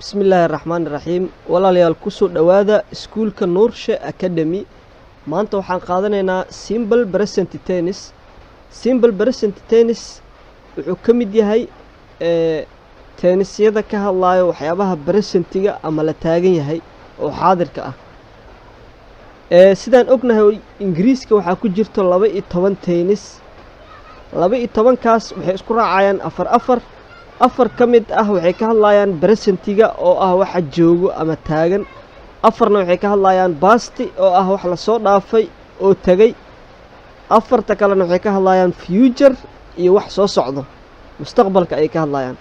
بسم الله الرحمن الرحيم walaalyaal ku soo dhawaada iskuulka Nuurshe Academy maanta waxaan qaadanaynaa simple present tense wuxuu ka mid yahay tennisyada ka hadlayo waxyaabaha presentiga ama la taagan yahay oo xaadirka ah sidaan ognahay Ingiriiska waxa ku jirto 12 tennis 12 kaas waxay isku raacayaan afar ka mid ah waxay ka hadlayaan presentiga oo ah waxa joogo ama taagan afarna waxay ka hadlayaan past oo ah wax la soo dhaafay oo tagay afarta kalena waxay ka hadlayaan future iyo wax soo socdo mustaqbalka ay ka hadlayaan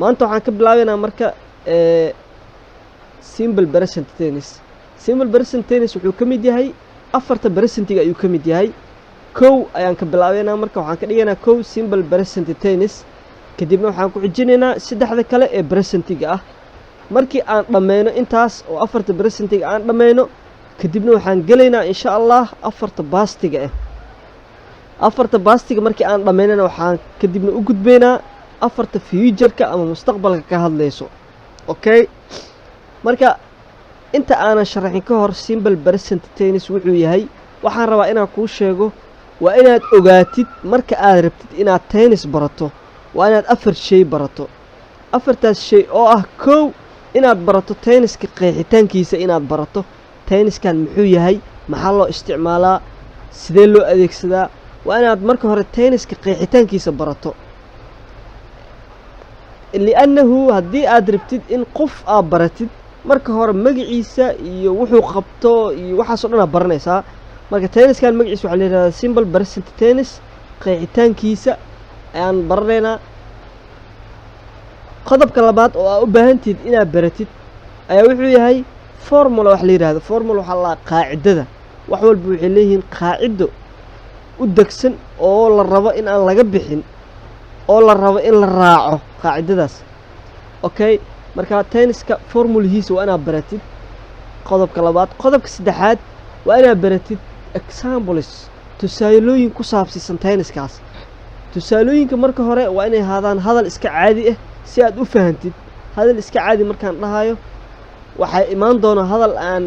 maanta waxaan ka bilaabaynaa marka simple present tense wuxuu ka mid yahay afarta presentiga ayuu ka mid yahay kow ayaan ka bilaabaynaa marka waxaan ka dhigaynaa kow simple present tense kadibna waxaan ku xijinaynaa saddexda kale ee presentiga ah markii aan dhammeeyno intaas oo afarta presentiga aan dhammeeyno kadibna waxaan gelaynaa insha Allah afarta pastiga markii aan dhammeynana waxaan kadibna u gudbaynaa afarta future-ka ama mustaqbalka ka hadlayso okay marka inta aanan sharaxin ka hor simple present tense wuxuu yahay waxaan rabaa inaan kuu sheego waa inaad ogaatid marka aad rabtid inaad tennis barato waa inaad afar shay barato afartaas shay oo ah kow inaad barato tenniska qeexitaankiisa inaad barato tenniskan muxuu yahay maxaa loo isticmaalaa sidee loo adeegsadaa waa inaad marka hore tenniska qeexitaankiisa barato li'annahu haddii aad rabtid in qof aad baratid marka hore magaciisa iyo wuxuu qabto iyo waxaas oo dhan aad baranaysaa marka tenniskan magaciisa waxaa la yidhahdaa simple present tennis qeexitaankiisa ayaan baranaynaa qodobka labaad oo aad u baahantiid inaad baratid ayaa wuxuu yahay formula wax la yiraahdo formula waxa la qaacidada wax walba waxay leeyihiin qaacido u degsan oo la rabo in aan laga bixin oo la rabo in la raaco qaacidadaas okay marka tenniska formulahiisa waa inaad baratid qodobka labaad qodobka saddexaad waa inaad baratid examples tusaalooyin ku saabsan tenniskaas tusaalooyinka marka hore waa inay ahaadaan hadal iska caadi ah si aad u fahantid hadal iska caadi markaan dhahayo waxay imaan doona hadal aan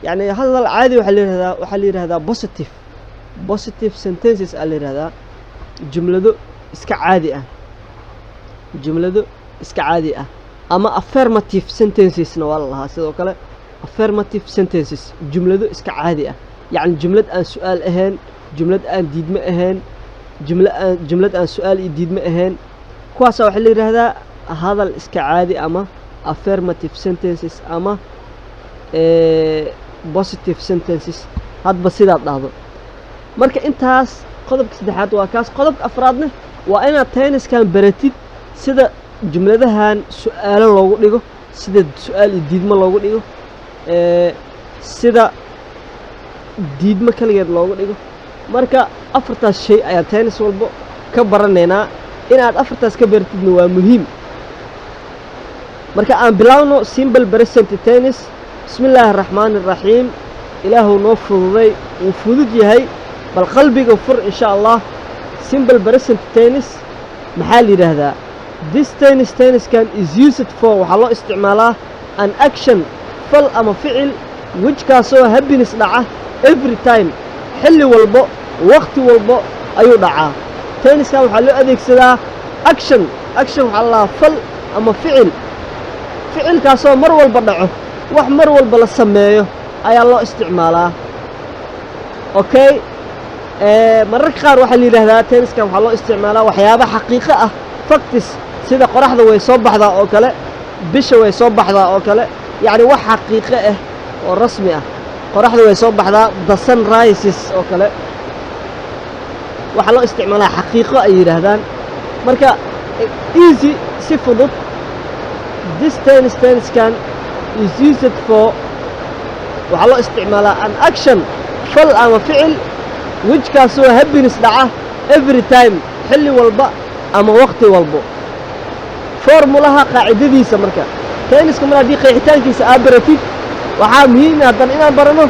yani hadal caadi waxa la yiraahdaa positive sentences la yiraahdaa jumlado iska caadi ah ama affirmative sentences waa la lahaa sidoo kale affirmative sentences jumlado iska caadi ah yani jumlad aan su'aal ahayn jumlad aan diidmo ahayn jumlad aan su'aal iyo diidmo ahayn kuwaas waxa la yiraahdaa hadal iska caadi ama affirmative sentences ama positive sentences hadba sidaad dhahdo marka intaas qodobka saddexaad waa kaas qodobka afraadna waa inaad tenniskan baratid sida jumladahan su'aalo loogu dhigo sida su'aal iyo diidmo loogu dhigo sida diidmo kaligeed loogu dhigo marka afartaas shay ayaa tennis walba ka baranaynaa inaad afartaas ka baratidna waa muhiim marka aan bilaawno simple present tennis bismillahir rahmanir rahim ilaahu noo fududay uu fudud yahay bal qalbiga fur insha Allah simple present tennis maxaa la yiraahdaa this tennis can is used for waxa loo isticmaalaa an action fal ama ficil which kaasoo happiness dhaca every time xilli walbo waqti walbo ayuu dhacaa tenniskan waxaa loo adeegsadaa action waxaa la fal ama ficilkaasoo mar walba dhaco wax mar walba la sameeyo ayaa loo isticmaalaa okay mararka qaar waxaa la yiraahdaa tenniskan waxaa loo isticmaalaa waxyaabo xaqiiqo ah facts sida qoraxda way soo baxdaa oo kale bisha way soo baxdaa oo kale yani wax xaqiiqo ah oo rasmi ah qoraxda way soo baxdaa the sun rises oo kale waxaa loo isticmaalaa xaqiiqo ay yiraahdaan marka easy si fudud this tennis can is used for waxaa loo isticmaalaa an action fal ama ficil which kaasoo happiness dhaca every time xilli walba ama waqti walbo formulaha qaacidadiisa marka tenniska mar haddii qeexitaankiisa aad baratid waxaa muhiim ah haddana inaan barano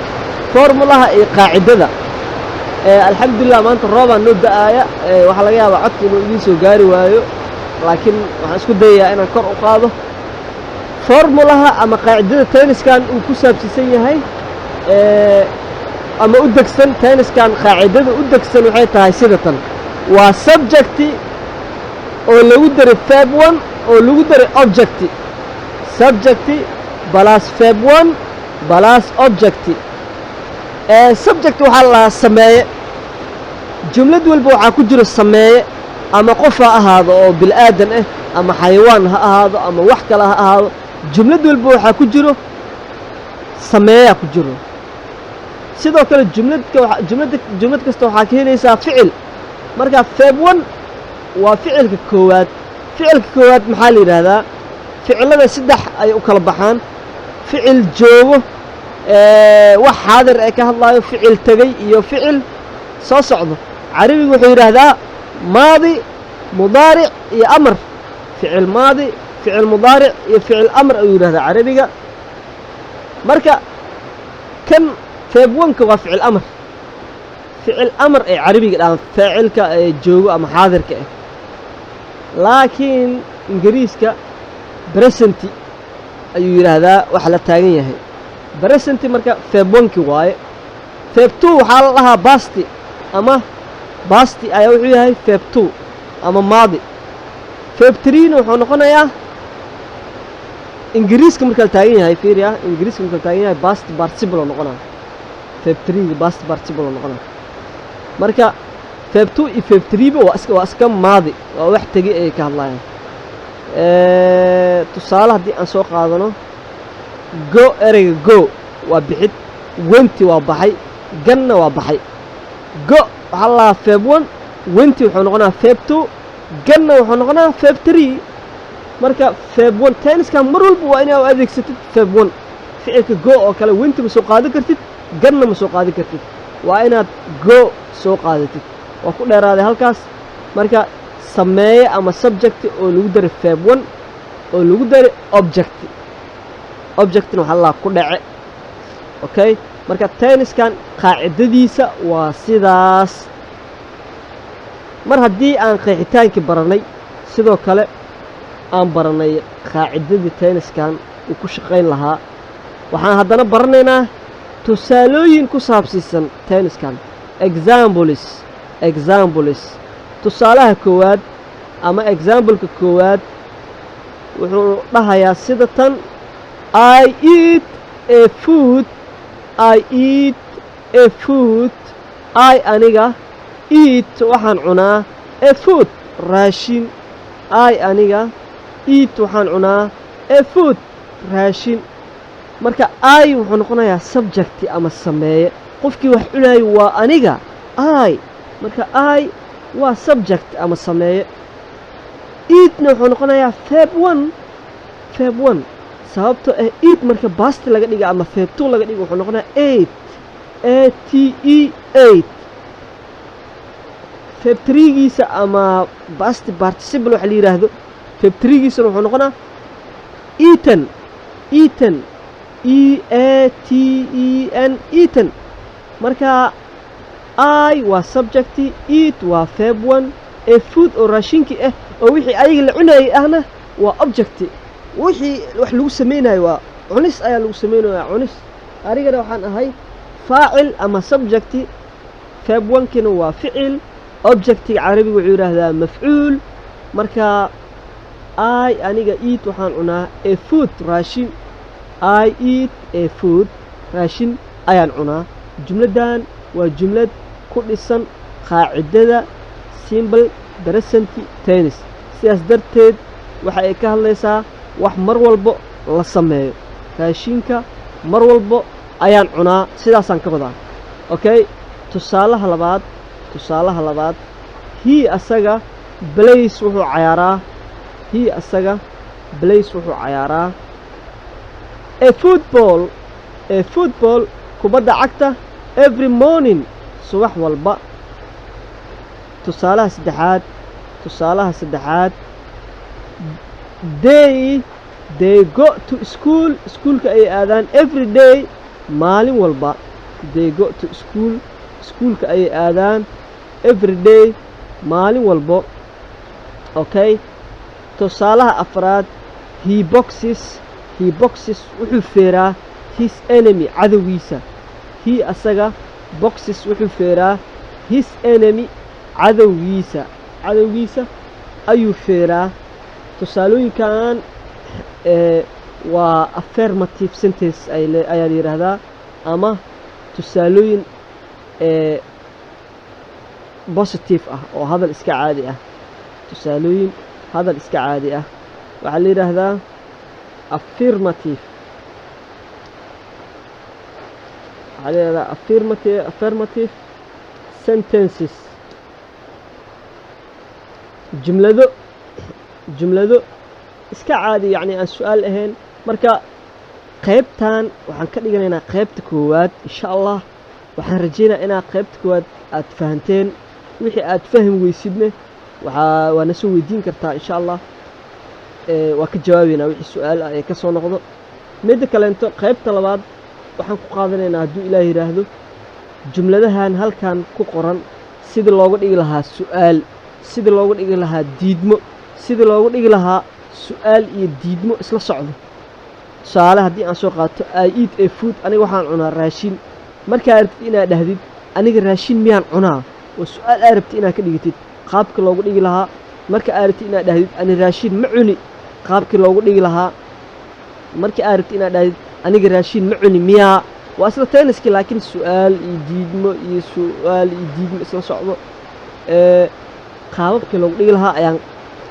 formulaha iyo qaacidada alxamdulillah maanta roobaan noo da'aaya waxaa laga yaabaa codka inuu idiin soo gaari waayo laakiin waxaan isku dayayaa inaan kor u qaado formulaha ama qaacidada tenniskan uu ku saabsiisan yahay ama u degsan tenniskan qaacidada u degsan waxay tahay sida tan waa subject oo lagu daray verb 1 oo lagu daray object subject plus verb 1 plus object subject waxa la sameeye jumlad walba waxa ku jiro sameeye ama qof ha ahaado oo bil aadan ah ama xayawaan ha ahaado ama wax kale ha ahaado jumlad walba waxa ku jiro sameeya ku jiro sidoo kale jumlad kasta waxa ka helaysaa ficil marka verb 1 waa ficilka koowaad maxaa la yiraahdaa ficilada saddex ay u kala baxaan ficil joogo wax xaadir ay ka hadlayo ficil tagay iyo ficil soo socdo carabigu wuxuu yiraahdaa maadi mudaaric iyo amr ficil maadi ficil mudaaric iyo ficil amr ayuu yiraahdaa carabiga marka kan verb 1 waa ficil amr ee carabiga dhaan faacilka joogo ama xaadirka ah laakiin ingiriiska present ayuu yiraahdaa wax la taagan yahay present marka verb 1 waaye verb 2 waxa la dhahaa past ayaa wuxuu yahay verb 2 ama maadi verb 3 wuxuu noqonayaa ingiriiska marka la taagan yahay fiiriya ingiriiska marka la taagan yahay past participle noqonaa verb 3 past participle noqonaa marka verb 2 iyo verb 3 waa iska maadi waa wax tagay ay ka hadlayaan tusaale haddii aan soo qaadano go ereyga go waa bixid wenti waa baxay ganna waa baxay go waxaa la lahaa verb 1 wenti wuxuu noqonaa verb 2 ganna wuxuu noqonaa verb 3 marka verb 1 tenniskan mar walba waa inaad u adeegsatid verb 1 ficilka go oo kale wenti ma soo qaadan kartid ganna ma soo qaadan kartid waa inaad go soo qaadatid waa ku dheeraaday halkaas marka sameeye ama subject oo lagu daray verb 1 oo lagu daray objectna waxa la ku dhace okay marka tenniskan qaacidadiisa waa sidaas mar haddii aan qeexitaankii baranay sidoo kale aan baranay qaacidadii tenniskan uu ku shaqayn lahaa waxaan haddana baranaynaa tusaalooyin ku saabsiisan tenniskan examples tusaalaha koowaad ama exampleka koowaad wuxuu dhahayaa sida tan I eat a food I aniga eat waxaan cunaa a food raashin I aniga eat waxaan cunaa a food raashin marka I wuxuu noqonayaa subject ama sameeye qofkii wax cunayo waa aniga I marka I waa subject ama sameeye eatna wuxuu noqonayaa verb 1 sababtoo ah eat marka past laga dhiga ama verb 2 laga dhigo wuxuu noqonayaa ate verb 3giisa ama past participle waxa la yiraahdo verb 3giisa wuxuu noqonaa eaten eaten marka I waa subject eat waa verb 1 a food oo raashinki ah oo wixii ayaga la cunayay ahna waa object wixii wax lagu sameeyay waa cunis ayaa lagu sameeyaa cunis arigana waxaan ahay faacil ama subject verb 1 waa ficil objectiga carabiga wuxuu yiraahdaa mafcuul marka I aniga eat waxaan cunaa a food raashin I eat a food raashin ayaan cunaa jumladan waa jumlad ku dhisan qaacidada simple present tense sidaas darteed waxa ay ka hadlaysaa wax mar walba la sameeyo raashinka mar walba ayaan cunaa sidaasaan ka wadaa okay tusaalaha labaad he asaga plays wuxuu cayaaraa a football kubadda cagta every morning subax walba tusaalaha saddexaad they go to schoolka ay aadaan every day maalin walba they go to schoolka ay aadaan every day maalin walbo okay tusaalaha afraad he he boxes wuxuu feeraa his enemy cadowgiisa. he asaga boxes wuxuu feeraa his enemy cadowgiisa ayuu feeraa. tusaalooyinkan waa affirmative sentence ayaa la yidhaahdaa ama tusaalooyin positive ah oo hadal iska caadi ah. tusaalooyin hadal iska caadi ah waxaa la yidhaahdaa affirmative. waxaa la yidhahdaa affirmative sentences. jumlado iska caadi yacni aan su-aal ahayn. marka qaybtan waxaan ka dhiganaynaa qaybta koowaad insha allah. waxaan rajaynayaa inaad qaybta koowaad aad fahanteen. wixii aad fahmi weysidne waa na soo weydiin kartaa insha allah. waa ka jawaabeynaa wixii su-aal ah ee ka soo noqdo. midda kaleento qaybta labaad waxaan ku qaadanaynaa hadduu ilaah yidhaahdo jumladahan halkan ku qoran sidii looga dhigi lahaa su-aal, sidii looga dhigi lahaa diidmo, sidii looga dhigi lahaa su-aal iyo diidmo isla socdo. tusaale haddii aan soo qaato I eat a food, aniga waxaan cunaa raashin. markaa rabtid inaad dhahdid aniga raashin miyaan cunaa oo su-aal aad rabtid inaad ka dhigitid qaabka loogu dhigi lahaa. marka aad rabtid inaad dhahdid ani raashin ma cuni qaabkii loogu dhigi lahaa. marka aad rabtid inaad dhahdid aniga raashin ma cuni miyaa waa isla tenniskii laakiin su-aal iyo diidmo iyo su-aal iyo diidmo isla socdo. qaababkii loogu dhigi lahaa ayaan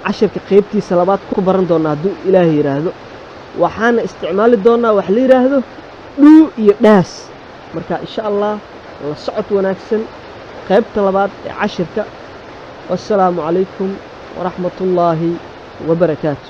casharka qaybtiisa labaad ku baran doonaa hadduu ilaahay yidhaahdo. waxaana isticmaali doonaa wax la yidhaahdo dhuu iyo dhaas. marka insha allah la socod wanaagsan qaybta labaad ee cashirka. wassalaamu calaykum waraxmatullaahi wabarakaatu.